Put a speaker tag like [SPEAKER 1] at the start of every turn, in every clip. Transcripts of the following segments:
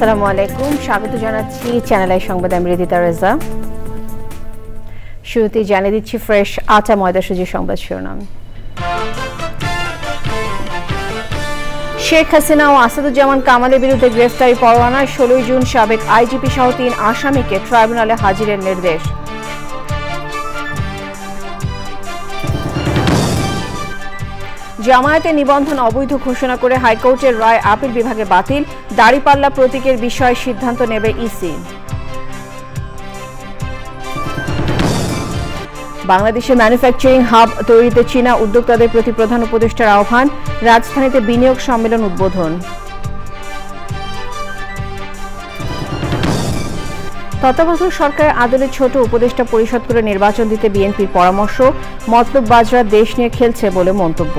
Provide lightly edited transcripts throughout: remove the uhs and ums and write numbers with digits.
[SPEAKER 1] আসসালামু আলাইকুম, স্বাগত জানাচ্ছি চ্যানেল আই সংবাদে। আমি রিদিতা রেজা। শুরুতে জানিয়ে দিচ্ছি ফ্রেশ আটা ময়দা সুজি সংবাদ শিরোনাম। শেখ হাসিনা ও আসাদুজ্জামান কামালের বিরুদ্ধে গ্রেফতারি পরোয়ানা। 16 জুন সাবেক আইজিপি সহ 3 আসামিকে ট্রাইব্যুনালে হাজিরের নির্দেশ। জামায়াতে নিবন্ধন অবৈধ ঘোষণা করে হাইকোর্টের রায় আপিল বিভাগে বাতিল। দাড়িপাল্লা প্রতীকের বিষয়ে সিদ্ধান্ত নেবে ইসি। বাংলাদেশে ম্যানুফ্যাকচারিং হাব তৈরিতে চীনা উদ্যোক্তাদের প্রতি প্রধান উপদেষ্টার আহ্বান। রাজধানীতে বিনিয়োগ সম্মেলন উদ্বোধন। তত্ত্বাবধায়ক সরকারের আদলে ছোট উপদেষ্টা পরিষদ করে নির্বাচন দিতে বিএনপির পরামর্শ। মতলববাজরা দেশ নিয়ে খেলছে বলে মন্তব্য।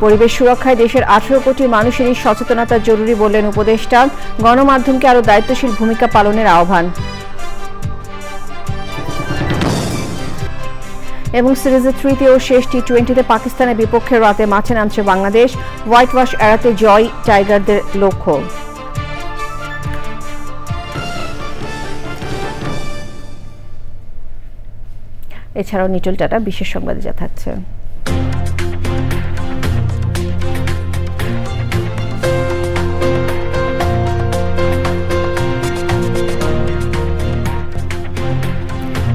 [SPEAKER 1] পরিবেশ সুরক্ষায় দেশের 18 কোটি মানুষেরই সচেতনতা জরুরি বললেন উপদেষ্টা। গণমাধ্যমকে আরও দায়িত্বশীল ভূমিকা পালনের আহ্বান। এবং সিরিজের তৃতীয় ও শেষ টি-20তে পাকিস্তানের বিপক্ষে রাতে মাঠে নামছে বাংলাদেশ। হোয়াইট ওয়াশ এড়াতে জয় টাইগারদের লক্ষ্য। এছাড়াও নিটল টাটা বিশেষ সংবাদে যা থাকছে।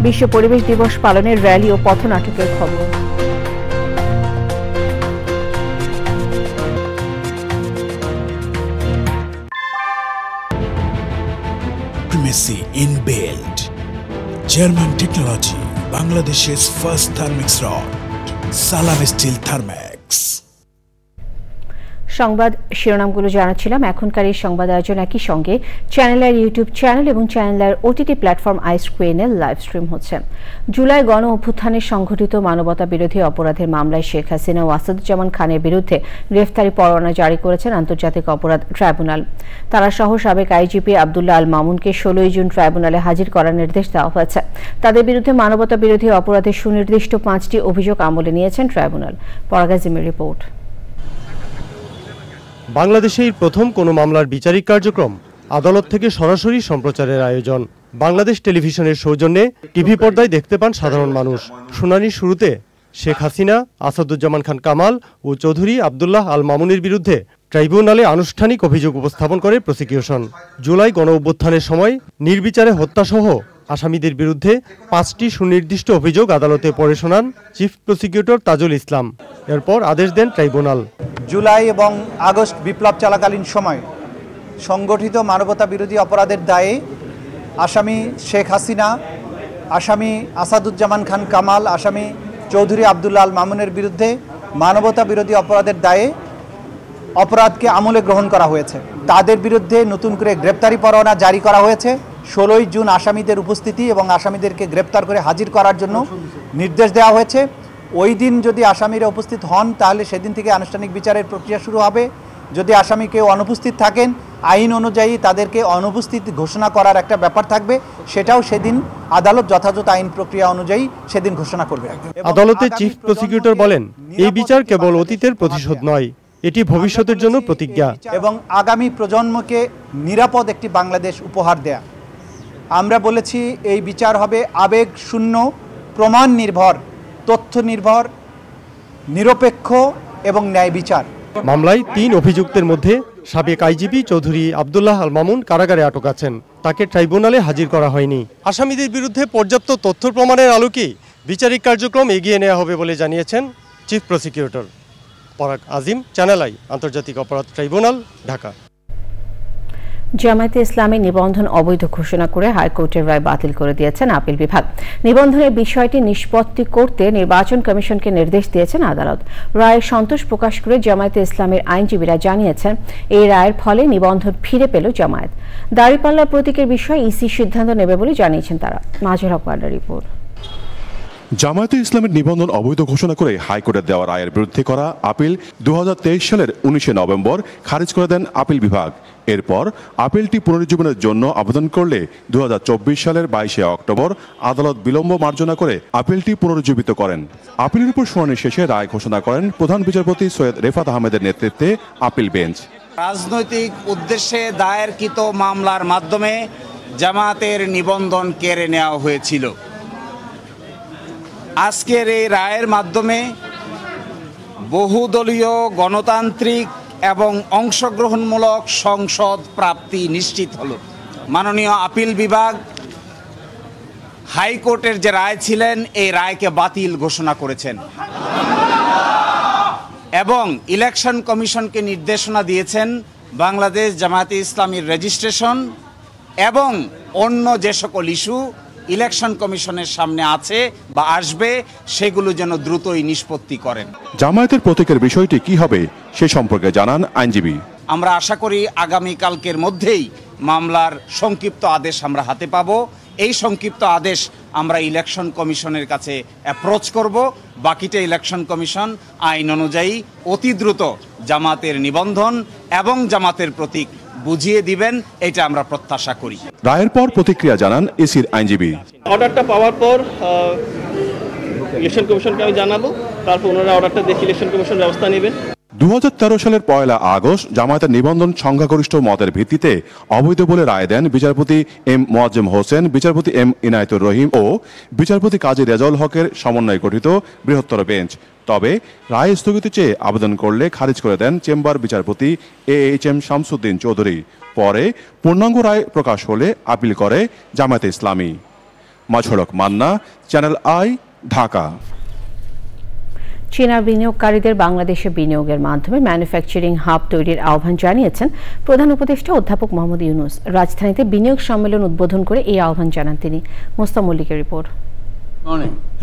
[SPEAKER 1] বিশ্ব পরিবেশ দিবস পালনের র্যালি ও পথনাটকের খবর।
[SPEAKER 2] Primacy inbuilt. German technology, Bangladesh's first Thermix rod. Salam Steel Thermax.
[SPEAKER 1] সংবাদ শিরোনামগুলো জানাচ্ছিলাম। এখনকার এই সংবাদ আয়োজন একই সঙ্গে চ্যানেলের ইউটিউব চ্যানেল এবং চ্যানেলের ওটিটি প্ল্যাটফর্ম আইস্ক্রিনে লাইভ স্ট্রিম হচ্ছে। জুলাই গণ অভ্যুত্থানে সংঘটিত মানবতা বিরোধী অপরাধের মামলায় শেখ হাসিনা ও আসাদুজ্জামান খানের বিরুদ্ধে গ্রেফতারি পরোয়ানা জারি করেছেন আন্তর্জাতিক অপরাধ ট্রাইব্যুনাল। তারা সহ সাবেক আইজিপি আব্দুল্লাহ আল মামুনকে 16 জুন ট্রাইব্যুনালে হাজির করার নির্দেশ দেওয়া হয়েছে। তাদের বিরুদ্ধে মানবতা বিরোধী অপরাধের সুনির্দিষ্ট 5টি অভিযোগ আমলে নিয়েছেন ট্রাইব্যুনাল। পরাগাজিমের রিপোর্ট।
[SPEAKER 3] বাংলাদেশের প্রথম কোনো মামলার বিচারিক কার্যক্রম আদালত থেকে সরাসরি সম্প্রচারের আয়োজন। বাংলাদেশ টেলিভিশনের সৌজন্যে টিভি পর্দায় দেখতে পান সাধারণ মানুষ। শুনানির শুরুতে শেখ হাসিনা, আসাদুজ্জামান খান কামাল ও চৌধুরী আব্দুল্লাহ আল মামুনের বিরুদ্ধে ট্রাইব্যুনালে আনুষ্ঠানিক অভিযোগ উপস্থাপন করে প্রসিকিউশন। জুলাই গণ অভ্যুত্থানের সময় নির্বিচারে হত্যাসহ আসামিদের বিরুদ্ধে 5টি সুনির্দিষ্ট অভিযোগ আদালতে পড়ে শোনান চিফ প্রসিকিউটর তাজুল ইসলাম। এরপর আদেশ দেন ট্রাইব্যুনাল।
[SPEAKER 4] জুলাই এবং আগস্ট বিপ্লব চলাকালীন সময় সংগঠিত মানবতা বিরোধী অপরাধের দায়ে আসামি শেখ হাসিনা, আসামি আসাদুজ্জামান খান কামাল, আসামি চৌধুরী আব্দুল্লাহ আল মামুনের বিরুদ্ধে মানবতা বিরোধী অপরাধের দায়ে অপরাধকে আমলে গ্রহণ করা হয়েছে। তাদের বিরুদ্ধে নতুন করে গ্রেপ্তারি পরোয়ানা জারি করা হয়েছে। 16 জুন আসামিদের উপস্থিতি এবং আসামিদেরকে গ্রেপ্তার করে হাজির করার জন্য নির্দেশ দেওয়া হয়েছে। ওই দিন যদি আসামিরা উপস্থিত হন তাহলে সেদিন থেকে আনুষ্ঠানিক বিচারের প্রক্রিয়া শুরু হবে। যদি আসামি কেউ অনুপস্থিত থাকেন, আইন অনুযায়ী তাদেরকে অনুপস্থিত ঘোষণা করার একটা ব্যাপার থাকবে, সেটাও সেদিন আদালত যথাযথ আইন প্রক্রিয়া অনুযায়ী সেদিন ঘোষণা করবে।
[SPEAKER 3] আদালতে চিফ প্রসিকিউটর বলেন, এই বিচার কেবল অতীতের প্রতিশোধ নয়, এটি ভবিষ্যতের জন্য প্রতিজ্ঞা
[SPEAKER 4] এবং আগামী প্রজন্মকে নিরাপদ একটি বাংলাদেশ উপহার দেয়া। আমরা বলেছি এই বিচার হবে আবেগ শূন্য, প্রমাণ নির্ভর, তথ্য নির্ভর, নিরপেক্ষ এবং ন্যায় বিচার।
[SPEAKER 3] মামলায় 3 অভিযুক্তের মধ্যে সাবেক আইজিপি চৌধুরী আব্দুল্লাহ আল মামুন কারাগারে আটক আছেন। তাকে ট্রাইব্যুনালে হাজির করা হয়নি। আসামিদের বিরুদ্ধে পর্যাপ্ত তথ্য প্রমাণের আলোকে বিচারিক কার্যক্রম এগিয়ে নেওয়া হবে বলে জানিয়েছেন চিফ প্রসিকিউটর। পরাগ আজিম, চ্যানেল আই, আন্তর্জাতিক অপরাধ ট্রাইব্যুনাল, ঢাকা।
[SPEAKER 1] জামায়াতে ইসলামী নিবন্ধন অবৈধ ঘোষণা করে হাইকোর্টের রায় বাতিল করে দিয়েছেন আপিল বিভাগ। নিবন্ধনের বিষয়টি নিষ্পত্তি করতে নির্বাচন কমিশনকে নির্দেশ দিয়েছেন আদালত। রায়ে সন্তোষ প্রকাশ করে জামায়াতে ইসলামের আইনজীবীরা জানিয়েছেন, এই রায়ের ফলে নিবন্ধন ফিরে পেল জামায়াত। দাড়িপাল্লা প্রতীকের বিষয়ে ইসি সিদ্ধান্ত নেবে বলে জানিয়েছেন তারা। মাজের হক রিপোর্ট।
[SPEAKER 5] জামায়াতে ইসলামের নিবন্ধন অবৈধ ঘোষণা করে হাইকোর্টের দেওয়া রায়ের বিরুদ্ধে করা আপিল 2023 সালের 19 নভেম্বর খারিজ করে দেন আপিল বিভাগ। এরপর আপিলটি পুনরুজ্জীবনের জন্য আবেদন করলে 2024 সালের 22 অক্টোবর আদালত বিলম্ব মার্জনা করে আপিলটি পুনরুজ্জীবিত করেন। আপিলের উপর শুনানি শেষে রায় ঘোষণা করেন প্রধান বিচারপতি সৈয়দ রেফাত আহমেদের নেতৃত্বে আপিল বেঞ্চ।
[SPEAKER 6] রাজনৈতিক উদ্দেশ্যে দায়েরকৃত মামলার মাধ্যমে জামায়াতের নিবন্ধন কেড়ে নেওয়া হয়েছিল। আজকের এই রায়ের মাধ্যমে বহুদলীয় গণতান্ত্রিক এবং অংশগ্রহণমূলক সংসদ প্রাপ্তি নিশ্চিত হল। মাননীয় আপিল বিভাগ হাইকোর্টের যে রায় ছিলেন এই রায়কে বাতিল ঘোষণা করেছেন এবং ইলেকশন কমিশনকে নির্দেশনা দিয়েছেন বাংলাদেশ জামায়াতে ইসলামীর রেজিস্ট্রেশন এবং অন্য যে সকল ইস্যু ইলেকশন কমিশনের সামনে আছে বা আসবে সেগুলো যেন দ্রুতই নিষ্পত্তি করেন।
[SPEAKER 5] জামায়াতের প্রতীকের বিষয়টি কি হবে সে সম্পর্কে জানান আইনজীবী।
[SPEAKER 6] আমরা আশা করি আগামী কালকের মধ্যেই মামলার সংক্ষিপ্ত আদেশ আমরা হাতে পাব। এই সংক্ষিপ্ত আদেশ আমরা ইলেকশন কমিশনের কাছে অ্যাপ্রোচ করব। বাকিটা ইলেকশন কমিশন আইন অনুযায়ী অতি দ্রুত জামাতের নিবন্ধন এবং জামাতের প্রতীক বুঝিয়ে দিবেন, এটা আমরা প্রত্যাশা করি।
[SPEAKER 5] রায়ের পর প্রতিক্রিয়া জানান ইসির আইনজীবী।
[SPEAKER 7] অর্ডারটা পাওয়ার পর ইলেকশন কমিশনকে আমি জানাবো, তারপর ওনারা অর্ডারটা দেখে ইলেকশন কমিশন ব্যবস্থা নেবেন।
[SPEAKER 5] 2013 সালের 1 আগস্ট জামায়াতের নিবন্ধন সংখ্যাগরিষ্ঠ মতের ভিত্তিতে অবৈধ বলে রায় দেন বিচারপতি এম মোয়াজ্জেম হোসেন, বিচারপতি এম ইনায়েতুর রহিম ও বিচারপতি কাজী রেজাউল হকের সমন্বয়ে গঠিত বৃহত্তর বেঞ্চ। তবে রায় স্থগিত চেয়ে আবেদন করলে খারিজ করে দেন চেম্বার বিচারপতি AHM শামসুদ্দিন চৌধুরী। পরে পূর্ণাঙ্গ রায় প্রকাশ হলে আপিল করে জামায়াতে ইসলামী। মাঝড়ক মান্না, চ্যানেল আই, ঢাকা।
[SPEAKER 1] চীনা বিনিয়োগকারীদের বাংলাদেশে বিনিয়োগের মাধ্যমে ম্যানুফ্যাকচারিং হাব তৈরির আহ্বান জানিয়েছেন প্রধান উপদেষ্টা অধ্যাপক মোহাম্মদ ইউনূস। রাজধানীতে বিনিয়োগ সম্মেলন উদ্বোধন করে এই আহ্বান জানান তিনি। মোস্তাক মল্লিকের রিপোর্ট।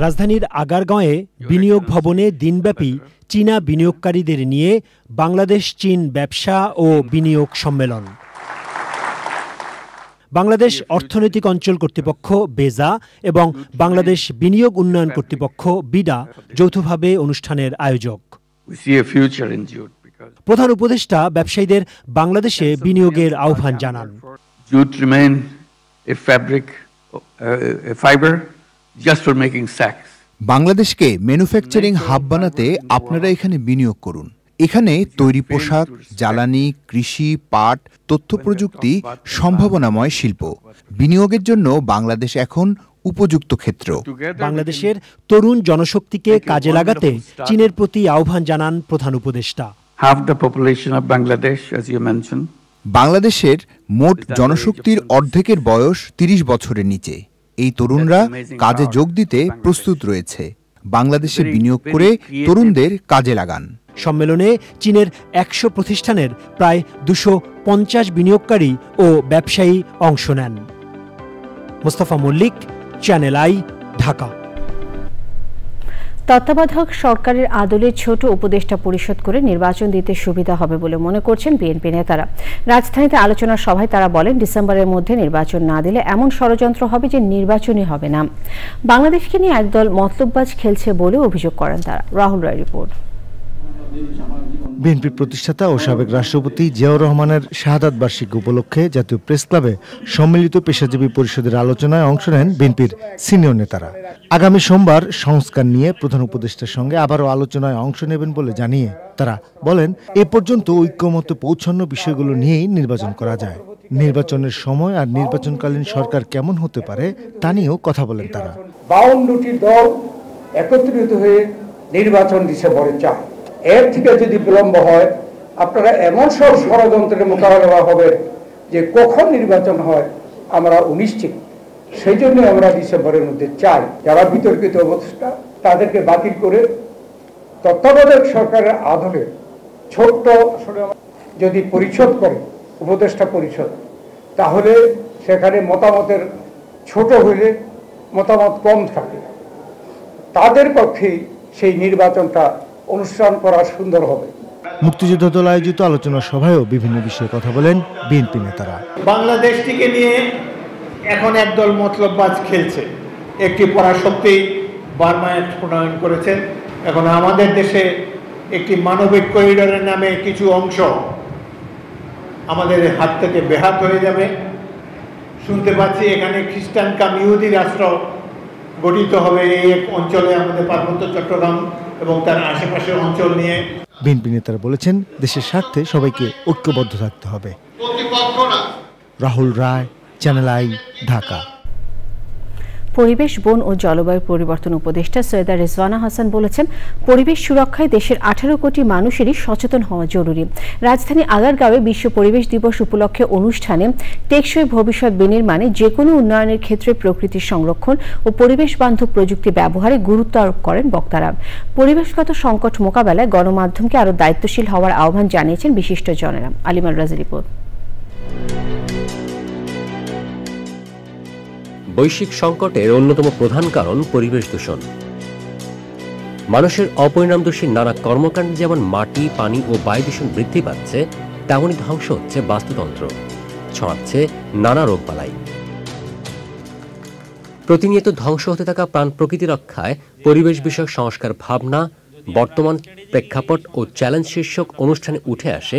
[SPEAKER 8] রাজধানীর আগারগাঁওয়ে বিনিয়োগ ভবনে দিনব্যাপী চীনা বিনিয়োগকারীদের নিয়ে বাংলাদেশ চীন ব্যবসা ও বিনিয়োগ সম্মেলন। বাংলাদেশ অর্থনৈতিক অঞ্চল কর্তৃপক্ষ বেজা এবং বাংলাদেশ বিনিয়োগ উন্নয়ন কর্তৃপক্ষ বিডা যৌথভাবে অনুষ্ঠানের আয়োজক। প্রধান উপদেষ্টা ব্যবসায়ীদের বাংলাদেশে বিনিয়োগের আহ্বান জানান।
[SPEAKER 9] বাংলাদেশকে ম্যানুফ্যাকচারিং হাব বানাতে আপনারা এখানে বিনিয়োগ করুন। এখানে তৈরি পোশাক, জ্বালানি, কৃষি, পাট, তথ্য প্রযুক্তি সম্ভাবনাময় শিল্প। বিনিয়োগের জন্য বাংলাদেশ এখন উপযুক্ত ক্ষেত্র।
[SPEAKER 8] বাংলাদেশের তরুণ জনশক্তিকে কাজে লাগাতে চীনের প্রতি আহ্বান জানান প্রধান উপদেষ্টা।
[SPEAKER 9] বাংলাদেশের মোট জনশক্তির অর্ধেকের বয়স 30 বছরের নিচে। এই তরুণরা কাজে যোগ দিতে প্রস্তুত রয়েছে। বাংলাদেশে বিনিয়োগ করে তরুণদের কাজে লাগান।
[SPEAKER 8] সম্মেলনে চীনের 100 প্রতিষ্ঠানের প্রায় 250 বিনিয়োগকারী ও ব্যবসায়ী অংশ নেন। Mostafa Mallik, channel I, Dhaka.
[SPEAKER 1] তত্ত্বাবধায়ক সরকারের আদলে ছোট উপদেষ্টা পরিষদ করে নির্বাচন দিতে সুবিধা হবে বলে মনে করছেন বিএনপি নেতারা। রাজধানীতে আলোচনা সভায় তারা বলেন, ডিসেম্বরের মধ্যে নির্বাচন না দিলে এমন ষড়যন্ত্র হবে যে নির্বাচনই হবে না। বাংলাদেশকে নিয়ে একদল মতলববাজ খেলছে বলে অভিযোগ করেন তারা। রাহুল রায় রিপোর্ট।
[SPEAKER 10] বিএনপির প্রতিষ্ঠাতা ও সাবেক রাষ্ট্রপতি জিয়াউর রহমানের শাহাদাত বার্ষিকী উপলক্ষে জাতীয় প্রেস ক্লাবে সম্মিলিত পেশাজীবী পরিষদের আলোচনায় অংশ নেন বিএনপির সিনিয়র নেতারা। আগামী সোমবার সংস্কার নিয়ে প্রধান উপদেষ্টার সঙ্গে আবারও আলোচনায় অংশ নেবেন বলে জানিয়ে তারা বলেন, এ পর্যন্ত ঐক্যমতে পৌঁছানো বিষয়গুলো নিয়েই নির্বাচন করা যায়। নির্বাচনের সময় আর নির্বাচনকালীন সরকার কেমন হতে পারে তা নিয়েও কথা বলেন তারা।
[SPEAKER 11] 52টি দল একত্রিত হয়ে নির্বাচন ডিসেম্বরে চায়। এর থেকে যদি বিলম্ব হয়, আপনারা এমন সব ষড়যন্ত্রের মোকাবেলা হবে যে কখন নির্বাচন হয় আমরা অনিশ্চিত। সেই জন্য আমরা ডিসেম্বরের মধ্যে চাই যারা বিতর্কিত অবস্থা তাদেরকে বাতিল করে তত্ত্বাবধায়ক সরকারের আদলে ছোট্ট যদি পরিষদ করে উপদেষ্টা পরিষদ, তাহলে সেখানে মতামতের ছোট হইলে মতামত কম থাকে, তাদের পক্ষে সেই নির্বাচনটা অনুষ্ঠান করা সুন্দর হবে।
[SPEAKER 10] মুক্তিযুদ্ধ দল আয়োজিত আলোচনা সভায়ও বিভিন্ন বিষয়ে কথা বলেন বিএনপি নেতারা।
[SPEAKER 11] বাংলাদেশটিকে নিয়ে এখন একদল মতলববাজ খেলছে। একটি পরাশক্তি
[SPEAKER 12] বার্মা অ্যাক্ট প্রণয়ন করেছেন। এখন আমাদের দেশে একটি মানবিক করিডোরের নামে কিছু অংশ আমাদের হাত থেকে বেহাত হয়ে যাবে। শুনতে পাচ্ছি এখানে খ্রিস্টান কাম ইহুদি রাষ্ট্র গঠিত হবে এই অঞ্চলে, আমাদের পার্বত্য চট্টগ্রাম এবং তার আশেপাশের অঞ্চল নিয়ে।
[SPEAKER 10] বিএনপি নেতারা বলেছেন দেশের স্বার্থে সবাইকে ঐক্যবদ্ধ থাকতে হবে। রাহুল রায়, চ্যানেল আই, ঢাকা।
[SPEAKER 1] পরিবেশ, বন ও জলবায়ু পরিবর্তন উপদেষ্টা সৈয়দা রেজওয়ানা হাসান বলেছেন, পরিবেশ সুরক্ষায় দেশের 18 কোটি মানুষেরই সচেতন হওয়া জরুরি। রাজধানী আগারগাঁওয়ে বিশ্ব পরিবেশ দিবস উপলক্ষে অনুষ্ঠানে টেকসই ভবিষ্যৎ বিনির্মাণে যে কোনো উন্নয়নের ক্ষেত্রে প্রকৃতির সংরক্ষণ ও পরিবেশ বান্ধব প্রযুক্তি ব্যবহারে গুরুত্ব আরোপ করেন বক্তারা। পরিবেশগত সংকট মোকাবেলায় গণমাধ্যমকে আরও দায়িত্বশীল হওয়ার আহ্বান জানিয়েছেন বিশিষ্টজনেরা। আলিমার রাজি রিপোর্ট।
[SPEAKER 13] বৈশ্বিক সংকটের অন্যতম প্রধান কারণ পরিবেশ দূষণ। মানুষের অপরিণামদোষী নানা কর্মকাণ্ডে যেমন মাটি, পানি ও বায়ু দূষণ বৃদ্ধি পাচ্ছে, তেমনই ধ্বংস হচ্ছে বাস্তুতন্ত্র, ছড়াচ্ছে নানা রোগবালাই। প্রতিনিয়ত ধ্বংস হতে থাকা প্রাণ প্রকৃতি রক্ষায় পরিবেশ বিষয়ক সংস্কার ভাবনা, বর্তমান প্রেক্ষাপট ও চ্যালেঞ্জ শীর্ষক অনুষ্ঠানে উঠে আসে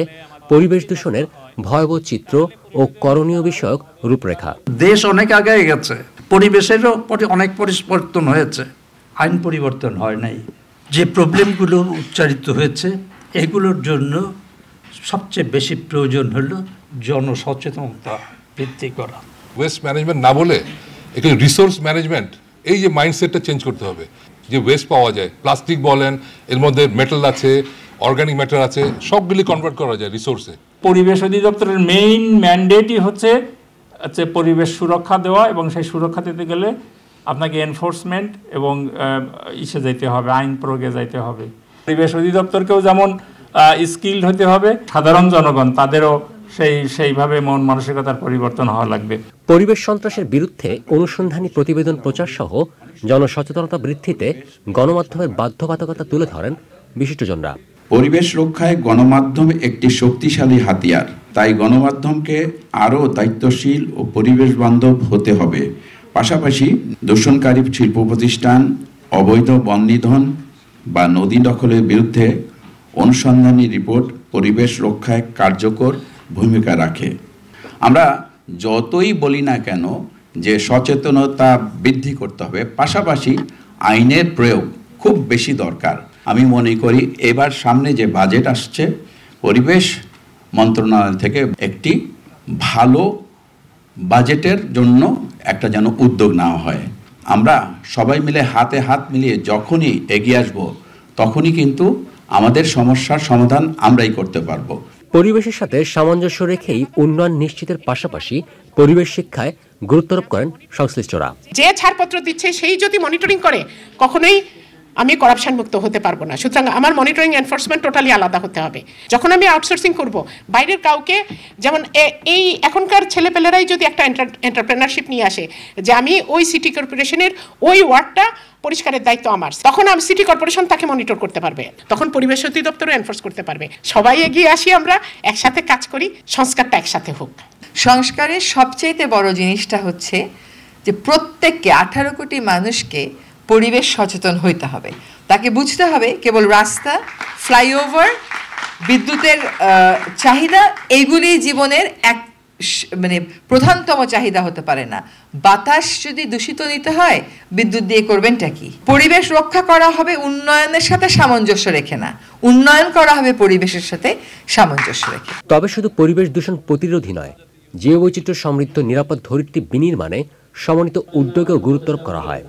[SPEAKER 13] পরিবেশ দূষণের ভয়াবহ চিত্র ও করণীয় বিষয়ক রূপরেখা।
[SPEAKER 14] দেশ অনেক আগে গেছে, পরিবেশেরও অনেক পরিবর্তন হয়েছে, আইন পরিবর্তন হয় নাই। যে প্রবলেমগুলো উচ্চারিত হয়েছে এগুলোর জন্য সবচেয়ে বেশি প্রয়োজন হলো জনসচেতনতা বৃদ্ধি করা।
[SPEAKER 15] ওয়েস্ট ম্যানেজমেন্ট না বলে এখানে রিসোর্স ম্যানেজমেন্ট, এই যে মাইন্ডসেটটা চেঞ্জ করতে হবে। যে ওয়েস্ট পাওয়া যায়, প্লাস্টিক বলেন, এর মধ্যে মেটাল আছে, অর্গানিক ম্যাটার আছে, সবগুলি কনভার্ট করা যায় রিসোর্সে।
[SPEAKER 16] পরিবেশ অধিদপ্তরের মেইন ম্যান্ডেটই হচ্ছে পরিবেশ সুরক্ষা দেওয়া, এবং সেই সুরক্ষা দিতে গেলে আপনাকে এনফোর্সমেন্ট এবং ইসে যাইতে হবে, আইন প্রয়োগে যাইতে হবে। পরিবেশ অধিদপ্তরকেও যেমন স্কিলড হতে হবে, সাধারণ জনগণ তাদেরও সেইভাবে মন মানসিকতার পরিবর্তন হওয়া লাগবে।
[SPEAKER 13] পরিবেশ সন্ত্রাসের বিরুদ্ধে অনুসন্ধানী প্রতিবেদন প্রচার সহ জনসচেতনতা বৃদ্ধিতে গণমাধ্যমের বাধ্যবাধকতা তুলে ধরেন বিশিষ্টজনরা।
[SPEAKER 17] পরিবেশ রক্ষায় গণমাধ্যম একটি শক্তিশালী হাতিয়ার, তাই গণমাধ্যমকে আরও দায়িত্বশীল ও পরিবেশ বান্ধব হতে হবে। পাশাপাশি দূষণকারী শিল্প প্রতিষ্ঠান, অবৈধ বন নিধন বা নদী দখলের বিরুদ্ধে অনুসন্ধানী রিপোর্ট পরিবেশ রক্ষায় কার্যকর ভূমিকা রাখে। আমরা যতই বলি না কেন যে সচেতনতা বৃদ্ধি করতে হবে, পাশাপাশি আইনের প্রয়োগ খুব বেশি দরকার। আমি মনে করি এবার সামনে যে বাজেট আসছে, পরিবেশ মন্ত্রণালয় থেকে একটি ভালো বাজেটের জন্য একটা যেন উদ্যোগ নেওয়া হয়। আমরা সবাই মিলে হাতে হাত মিলিয়ে যখনই এগিয়ে আসব, তখনই কিন্তু আমাদের সমস্যার সমাধান আমরাই করতে পারবো।
[SPEAKER 13] পরিবেশের সাথে সামঞ্জস্য রেখেই উন্নয়ন নিশ্চিতের পাশাপাশি পরিবেশ শিক্ষায় গুরুত্ব আরোপ করেন সংশ্লিষ্টরা।
[SPEAKER 18] যে ছাড়পত্র দিচ্ছে সেই যদি মনিটরিং করে, কখনোই আমি করাপশন মুক্ত হতে পারবো না। সুতরাং আমার মনিটরিং এনফোর্সমেন্ট টোটালি আলাদা হতে হবে। যখন আমি আউটসোর্সিং করব, বাইরের কাউকে, যেমন এই এখনকার ছেলেপেলেরাই যদি একটা এন্টারপ্রেনারশিপ নিয়ে আসে যে আমি ওই সিটি কর্পোরেশনের ওই ওয়ার্ডটা পরিষ্কারের দায়িত্ব আমার, তখন আমি সিটি কর্পোরেশন তাকে মনিটর করতে পারবে, তখন পরিবেশ অধিদপ্তরও এনফোর্স করতে পারবে। সবাই এগিয়ে আসি, আমরা একসাথে কাজ করি, সংস্কারটা একসাথে হোক।
[SPEAKER 19] সংস্কারের সবচেয়ে বড় জিনিসটা হচ্ছে যে প্রত্যেককে 18 কোটি মানুষকে পরিবেশ সচেতন হইতে হবে। তাকে বুঝতে হবে কেবল রাস্তা, ফ্লাইওভার, বিদ্যুতের চাহিদা এইগুলি জীবনের এক প্রধানতম চাহিদা হতে পারে না। বাতাস যদি দূষিত নিতে হয়, বিদ্যুৎ দিয়ে করবেনটা কি? পরিবেশ রক্ষা করা হবে উন্নয়নের সাথে সামঞ্জস্য রেখে না, উন্নয়ন করা হবে পরিবেশের সাথে সামঞ্জস্য রেখে।
[SPEAKER 13] তবে শুধু পরিবেশ দূষণ প্রতিরোধী নয়, জীববৈচিত্র্য সমৃদ্ধ নিরাপদ ধরিত্রী বিনির্মাণে সমন্বিত উদ্যোগেও গুরুত্ব আরোপ করা হয়।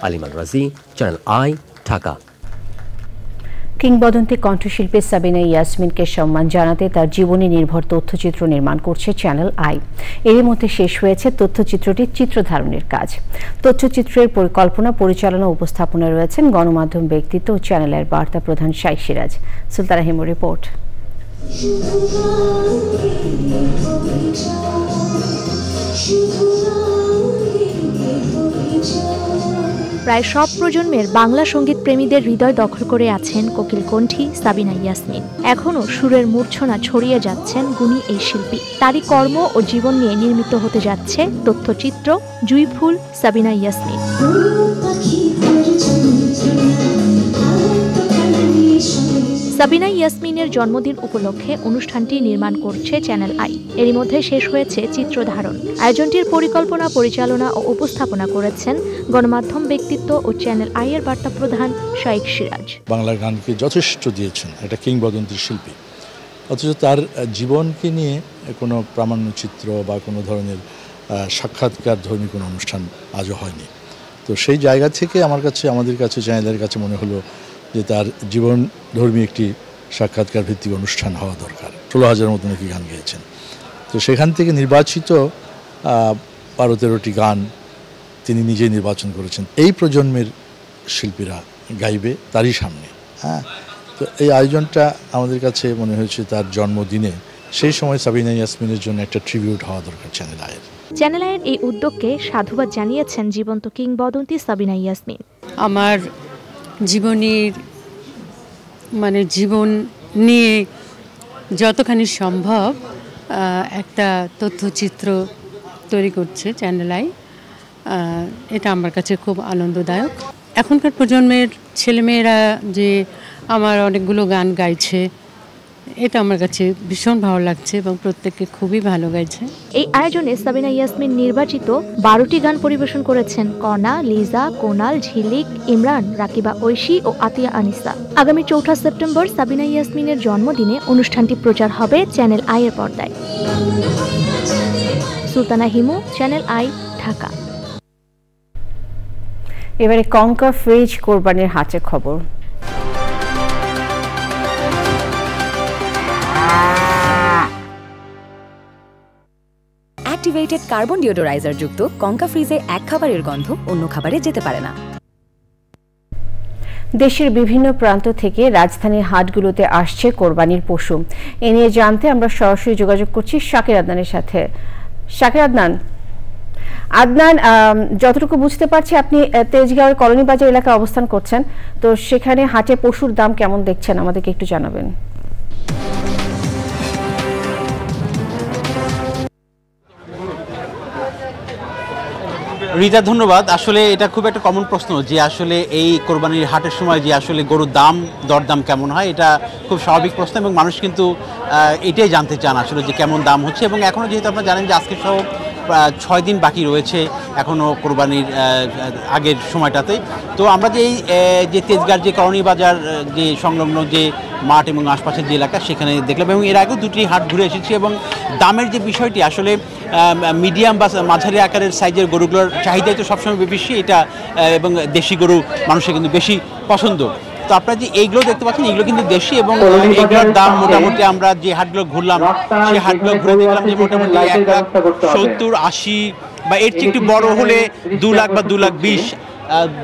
[SPEAKER 13] আলিমান রাজি, চ্যানেল আই, ঢাকা।
[SPEAKER 1] কিংবদন্তি কণ্ঠশিল্পী সাবিনা ইয়াসমিনকে সম্মান জানাতে তার জীবনী নির্ভর তথ্যচিত্র নির্মাণ করছে চ্যানেল আই। এর মধ্যে শেষ হয়েছে তথ্যচিত্রটির চিত্রধারণের কাজ। তথ্যচিত্রের পরিকল্পনা, পরিচালনা, উপস্থাপনা রয়েছেন গণমাধ্যম ব্যক্তিত্ব ও চ্যানেলের বার্তা প্রধান শাই সিরাজ। সুলতানা হিমুর রিপোর্ট।
[SPEAKER 20] প্রায় সব প্রজন্মের বাংলা সঙ্গীত প্রেমীদের হৃদয় দখল করে আছেন কোকিল কণ্ঠী সাবিনা ইয়াসমিন। এখনও সুরের মূর্ছনা ছড়িয়ে যাচ্ছেন গুণী এই শিল্পী। তারই কর্ম ও জীবন নিয়ে নির্মিত হতে যাচ্ছে তথ্যচিত্র জুঁইফুল সাবিনা ইয়াসমিন। সাবিনা ইয়াসমিনের জন্মদিন উপলক্ষে অনুষ্ঠানটি নির্মাণ করছে চ্যানেল আই। এরই মধ্যে শেষ হয়েছে চিত্রধারণ। আয়োজনটির পরিকল্পনা, পরিচালনা ও উপস্থাপনা করেছেন গণমাধ্যম ব্যক্তিত্ব ও চ্যানেল আই এর বার্তা প্রধান শাইখ সিরাজ।
[SPEAKER 21] বাংলা গানকে যথেষ্ট দিয়েছেন, এটা কিংবদন্তি শিল্পী, অথচ তার জীবনকে নিয়ে কোনো প্রামাণ্যচিত্র বা কোনো ধরনের সাক্ষাৎকার ধর্মী কোনো অনুষ্ঠান আজও হয়নি। তো সেই জায়গা থেকে আমাদের কাছে চ্যানেলের কাছে মনে হলো যে তার জীবন ধর্মী একটি সাক্ষাৎকার ভিত্তিক অনুষ্ঠান হওয়া দরকার। 16,000 মতো নাকি গান গেয়েছেন। তো সেখান থেকে নির্বাচিত 12-13টি গান তিনি নিজেই নির্বাচন করেছেন। এই প্রজন্মের শিল্পীরা গাইবে তারই সামনে। তো এই আয়োজনটা আমাদের কাছে মনে হয়েছে তার জন্মদিনে সেই সময় সাবিনা ইয়াসমিনের জন্য একটা ট্রিবিউট হওয়া দরকার চ্যানেল আইয়ের।
[SPEAKER 20] চ্যানেল আইয়ের এই উদ্যোগকে সাধুবাদ জানিয়েছেন জীবন্ত কিংবদন্তি সাবিনা ইয়াসমিন।
[SPEAKER 22] আমার জীবনের জীবন নিয়ে যতখানি সম্ভব একটা তথ্যচিত্র তৈরি করছে চ্যানেল আই। এটা আমার কাছে খুব আনন্দদায়ক। এখনকার প্রজন্মের ছেলেমেয়েরা যে আমার অনেকগুলো গান গাইছে, এটা আমার কাছে ভীষণ ভালো লাগছে এবং প্রত্যেককে খুবই ভালো গাইছে।
[SPEAKER 20] এই আয়োজনে সাবিনা ইয়াসমিন নির্বাচিত 12টি গান পরিবেশন করেছেন কণা, লিজা, কোনাল, ঝিলিক, ইমরান, রাকিবা ঐশী ও আতিয়া আনিসা। আগামী 4 সেপ্টেম্বর সাবিনা ইয়াসমিনের জন্মদিনে অনুষ্ঠানটি প্রচার হবে চ্যানেল আই এর পর্দায়। Sultana Himu, channel I, Dhaka.
[SPEAKER 1] এবারে কঙ্কা ফ্রিজ কোরবানির হাটের খবর।
[SPEAKER 23] অ্যাক্টিভেটেড কার্বন ডিওডোরাইজার যুক্ত কঙ্কা ফ্রিজে এক খাবারের গন্ধ অন্য খাবারে যেতে পারে না।
[SPEAKER 1] দেশের বিভিন্ন প্রান্ত থেকে রাজধানীর হাটগুলোতে আসছে কোরবানির পশু। এ নিয়ে জানতে আমরা সরাসরি যোগাযোগ করছি শাকির আদনানের সাথে। শাকির আদনান, যতটুকু বুঝতে পারছি আপনি তেজগাঁওয়ের কলোনি বাজার এলাকায় অবস্থান করছেন, তো সেখানে হাটে পশুর দাম কেমন দেখছেন আমাদেরকে একটু জানাবেন।
[SPEAKER 24] রিতা, ধন্যবাদ। আসলে এটা খুব একটা কমন প্রশ্ন যে আসলে এই কোরবানির হাটের সময় যে আসলে গরুর দরদাম কেমন হয়, এটা খুব স্বাভাবিক প্রশ্ন এবং মানুষ কিন্তু এটাই জানতে চান আসলে যে কেমন দাম হচ্ছে। এবং এখনও যেহেতু আপনারা জানেন যে আজকে সহ 6 দিন বাকি রয়েছে এখনও কোরবানির আগের সময়টাতে, তো আমরা যে তেজগাঁর যে কলোনি বাজার যে সংলগ্ন যে মাঠ এবং আশপাশের যে এলাকা সেখানে দেখলাম এবং এর আগেও 2টি হাট ঘুরে এসেছি এবং দামের যে বিষয়টি আসলে মিডিয়াম বা মাঝারি আকারের সাইজের গরুগুলোর চাহিদাই তো সবসময় বেশি, এটা এবং দেশি গরু মানুষের কিন্তু বেশি পছন্দ। তো আপনারা যে এইগুলো দেখতে পাচ্ছেন এগুলো কিন্তু দেশি এবং এগুলোর দাম মোটামুটি আমরা যে হাটগুলো ঘুরলাম সেই হাটগুলো ঘুরে দেখলাম যে মোটামুটি 1,70,80 বা এর চেয়ে একটু বড় হলে 2 লাখ বা 2,20,000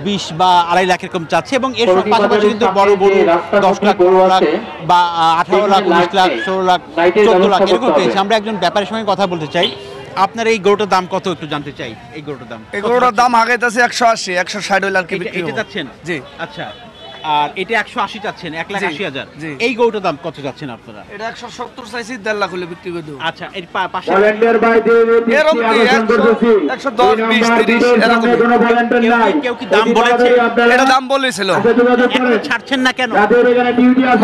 [SPEAKER 24] 20 বা 2.5 লাখ এরকম চাচ্ছে এবং এর পাশাপাশি কিন্তু বড় বড় 10 লাখ 15 লাখ বা 18 লাখ 19 লাখ 16 লাখ 14 লাখ এরকম পেয়েছে। আমরা একজন ব্যাপারীর সঙ্গে কথা বলতে চাই। আপনার এই গরুটার দাম কত একটু জানতে চাই। এই গরুটার দাম
[SPEAKER 25] আগে আছে 180 160 লাখ বিক্রি
[SPEAKER 24] এটা যাচ্ছেন? জি। আচ্ছা,
[SPEAKER 25] আর এটা 180 চাচ্ছেন, 1,80,000। এই গরুটার দাম কত যাচ্ছেন আপনারা? এটা 170 চাইছি, 1.5 লাখ হলে বিক্রি করে দেব। আচ্ছা, এর পাশে এরকম 110 20 30 এরকম কেউ কি দাম বলেছে? এটা দাম বলেছিল, এখন ছাড়ছেন না কেন?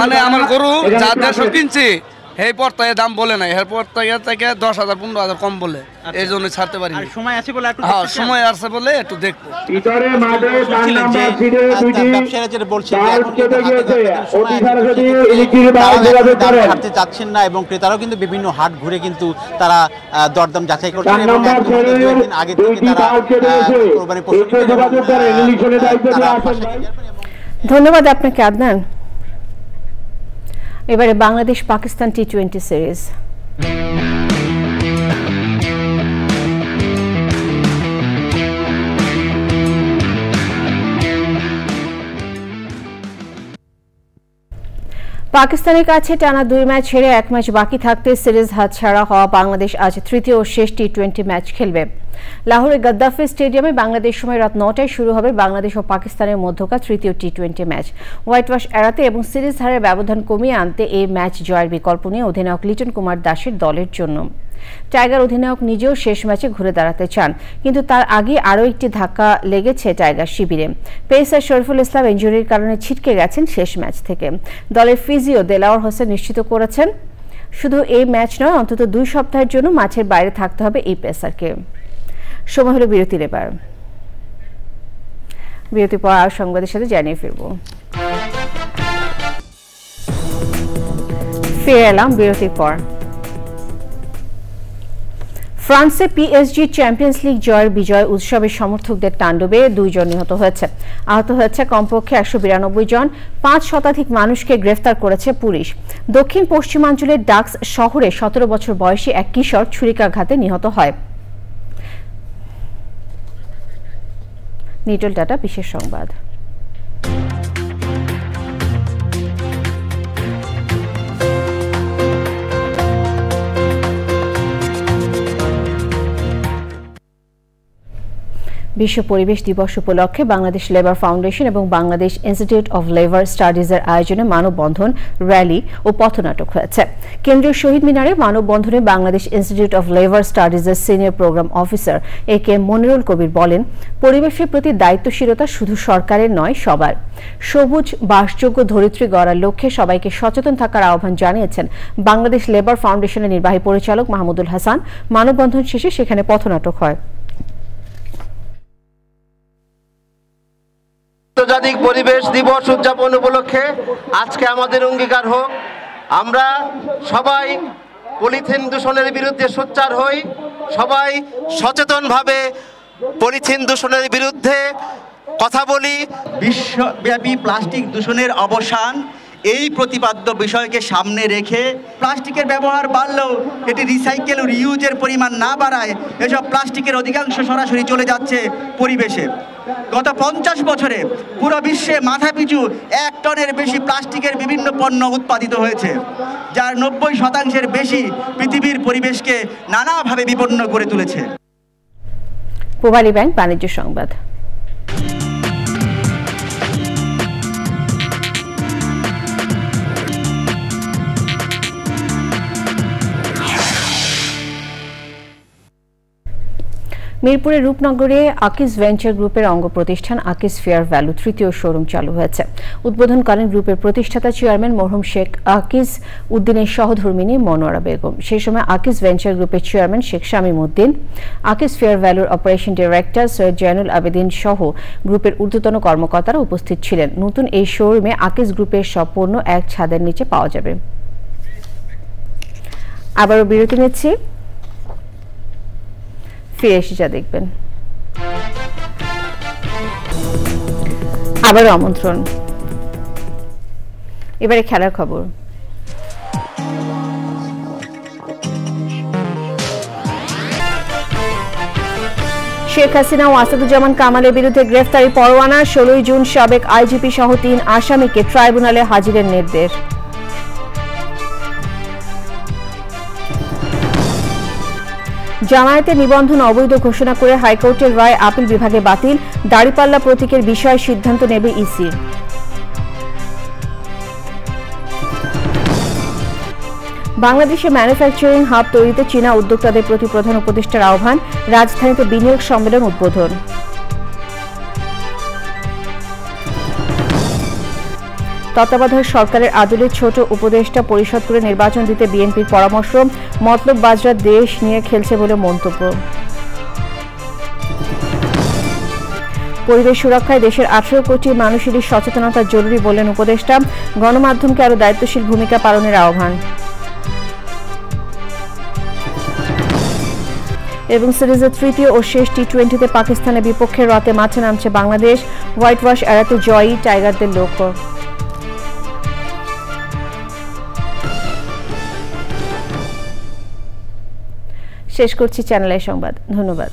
[SPEAKER 25] মানে আমার গরু যা দেড়শো কিনছে এই পর্তায় দাম বলে নাই, এর পর্তায় থেকে 10,000 15,000 কম বলে, এই জন্য ছাড়তে পারি। আর সময় আছে বলে একটু সময় আছে বলে একটু দেখবো।
[SPEAKER 24] ব্যবসায়ীরা যেটা বলছেন ছাড়তে চাচ্ছেন না এবং ক্রেতারাও কিন্তু বিভিন্ন হাট ঘুরে কিন্তু তারা দরদাম যাচাই করছেন এবং আগে থেকে তারা কোরবানি পশু
[SPEAKER 1] ধন্যবাদ আপনাকে আদনান। এবারে বাংলাদেশ পাকিস্তান টি-20 সিরিজ। পাকিস্তানের কাছে টানা 2 ম্যাচ হেরে 1 ম্যাচ বাকি থাকতে সিরিজ হাতছাড়া হওয়া বাংলাদেশ আজ তৃতীয় ও শেষ টি-20 ম্যাচ খেলবে। লাহোরের গদ্দাফি স্টেডিয়ামে বাংলাদেশ সময় রাত 9টায় শুরু হবে বাংলাদেশ ও পাকিস্তানের মধ্যকার তৃতীয় টি-20 ম্যাচ। হোয়াইট ওয়াশ এড়াতে এবং সিরিজ হারের ব্যবধান কমিয়ে আনতে এই ম্যাচ জয়ের বিকল্প নিয়ে অধিনায়ক লিটন কুমার দাসের দলের জন্য। টাইগার অধিনায়ক নিজেও শেষ ম্যাচে ঘুরে দাঁড়াতে চান, কিন্তু তার আগে আরও একটি ধাক্কা লেগেছে টাইগার শিবিরে। পেসার শরীফুল ইসলাম ইনজুরির কারণে ছিটকে গেছেন শেষ ম্যাচ থেকে। দলের ফিজিও দেলাওয়ার হোসেন নিশ্চিত করেছেন শুধু এই ম্যাচ নয়, অন্তত 2 সপ্তাহের জন্য মাঠের বাইরে থাকতে হবে এই পেসারকে। সময় হলো বিরতির। এবার বিরতির পর আর সংবাদের সাথে জানিয়ে ফিরব। ফিরে এলাম বিরতির পর। ফ্রান্সে পিএসজি চ্যাম্পিয়ন্স লিগ জয়ের বিজয় উৎসবের সমর্থকদের তাণ্ডবে 2 জন নিহত হয়েছে। আহত হয়েছে কমপক্ষে 192 জন। 5 শতাধিক মানুষকে গ্রেফতার করেছে পুলিশ। দক্ষিণ পশ্চিমাঞ্চলের ডাক্স শহরে 17 বছর বয়সী এক কিশোর ছুরিকাঘাতে নিহত হয়। নিটল টাটা বিশেষ সংবাদ। বিশ্ব পরিবেশ দিবস উপলক্ষে বাংলাদেশ লেবার ফাউন্ডেশন এবং বাংলাদেশ ইনস্টিটিউট অব লেবার স্টাডিজের আয়োজনে মানববন্ধন, র্যালি ও পথনাটক হয়েছে। কেন্দ্রীয় শহীদ মিনারে মানববন্ধনে বাংলাদেশ ইনস্টিটিউট অব লেবার স্টাডিজের senior program officer A K Monirul Kabir বলেন, পরিবেশের প্রতি দায়িত্বশীলতা শুধু সরকারের নয়, সবার। সবুজ বাসযোগ্য ধরিত্রী গড়ার লক্ষ্যে সবাইকে সচেতন থাকার আহ্বান জানিয়েছেন বাংলাদেশ লেবার ফাউন্ডেশনের নির্বাহী পরিচালক মাহমুদুল হাসান। মানববন্ধন শেষে সেখানে পথনাটক হয়।
[SPEAKER 2] আন্তর্জাতিক পরিবেশ দিবস উদযাপন উপলক্ষে আজকে আমাদের অঙ্গীকার হোক, আমরা সবাই পলিথিন দূষণের বিরুদ্ধে সোচ্চার হই, সবাই সচেতনভাবে পলিথিন দূষণের বিরুদ্ধে কথা বলি।
[SPEAKER 3] বিশ্বব্যাপী প্লাস্টিক দূষণের অবসান, এই প্রতিপাদ্য বিষয়কে সামনে রেখে প্লাস্টিকের ব্যবহার বাড়লেও এটি রিসাইকেল ও রিইউজের পরিমাণ না বাড়ায় এসব প্লাস্টিকের অধিকাংশ সরাসরি চলে যাচ্ছে পরিবেশে। গত 50 বছরে পুরো বিশ্বে মাথাপিছু 1 টনের বেশি প্লাস্টিকের বিভিন্ন পণ্য উৎপাদিত হয়েছে, যার 90% বেশি পৃথিবীর পরিবেশকে নানাভাবে বিপন্ন করে তুলেছে।
[SPEAKER 1] পূবালী ব্যাংক বাণিজ্য সংবাদ। মিরপুরের রূপনগরে আকিজ ভেঞ্চার গ্রুপের অঙ্গ প্রতিষ্ঠান আকিজ ফেয়ার ভ্যালু তৃতীয় শোরুম চালু হয়েছে। উদ্বোধন করেন গ্রুপের প্রতিষ্ঠাতা চেয়ারম্যান মরহুম শেখ আকিজ উদ্দিনের সহধর্মিনী মনোয়ারা বেগম। সেই সময় আকিজ ভেঞ্চার গ্রুপের চেয়ারম্যান শেখ শামীম উদ্দিন, আকিজ ফেয়ার ভ্যালুর অপারেশন ডিরেক্টর সৈয়দ জয়নুল আবেদিন সহ গ্রুপের ঊর্ধ্বতন কর্মকর্তারা উপস্থিত ছিলেন। নতুন এই শোরুমে আকিজ গ্রুপের সব পণ্য এক ছাদের নিচে পাওয়া যাবে। আবারও বিরতি নিচ্ছি, ফিরে এসে যা দেখবেন। আবারও আমন্ত্রণ। এবারে খেলার খবর। শেখ হাসিনা ও আসাদুজ্জামান কামালের বিরুদ্ধে গ্রেফতারি পরোয়ানা। 16 জুন সাবেক আইজিপি সহ 3 আসামিকে ট্রাইব্যুনালে হাজিরের নির্দেশ। জামায়াতের নিবন্ধন অবৈধ ঘোষণা করে হাইকোর্টের রায় আপিল বিভাগে বাতিল। দাড়িপাল্লা প্রতীকের বিষয়ে সিদ্ধান্ত নেবে ইসি। বাংলাদেশে ম্যানুফ্যাকচারিং হাব তৈরিতে চীনা উদ্যোক্তাদের প্রতি প্রধান উপদেষ্টার আহ্বান। রাজধানীতে বিনিয়োগ সম্মেলন উদ্বোধন। তত্ত্বাবধায়ক সরকারের আদলে ছোট উপদেষ্টা পরিষদ করে নির্বাচন দিতে বিএনপির পরামর্শ। মতলববাজরা দেশ নিয়ে খেলছে বলে মন্তব্য। পরিবেশ সুরক্ষায় দেশের 18 কোটি মানুষেরই সচেতনতা জরুরি বললেন উপদেষ্টা। গণমাধ্যমকে আরও দায়িত্বশীল ভূমিকা পালনের আহ্বান। এবং সিরিজের তৃতীয় ও শেষ টি-20তে পাকিস্তানের বিপক্ষে রাতে মাঠে নামছে বাংলাদেশ। হোয়াইট ওয়াশ এড়াতে জয়ী টাইগারদের লক্ষ্য। শেষ করছি চ্যানেলের সংবাদ। ধন্যবাদ।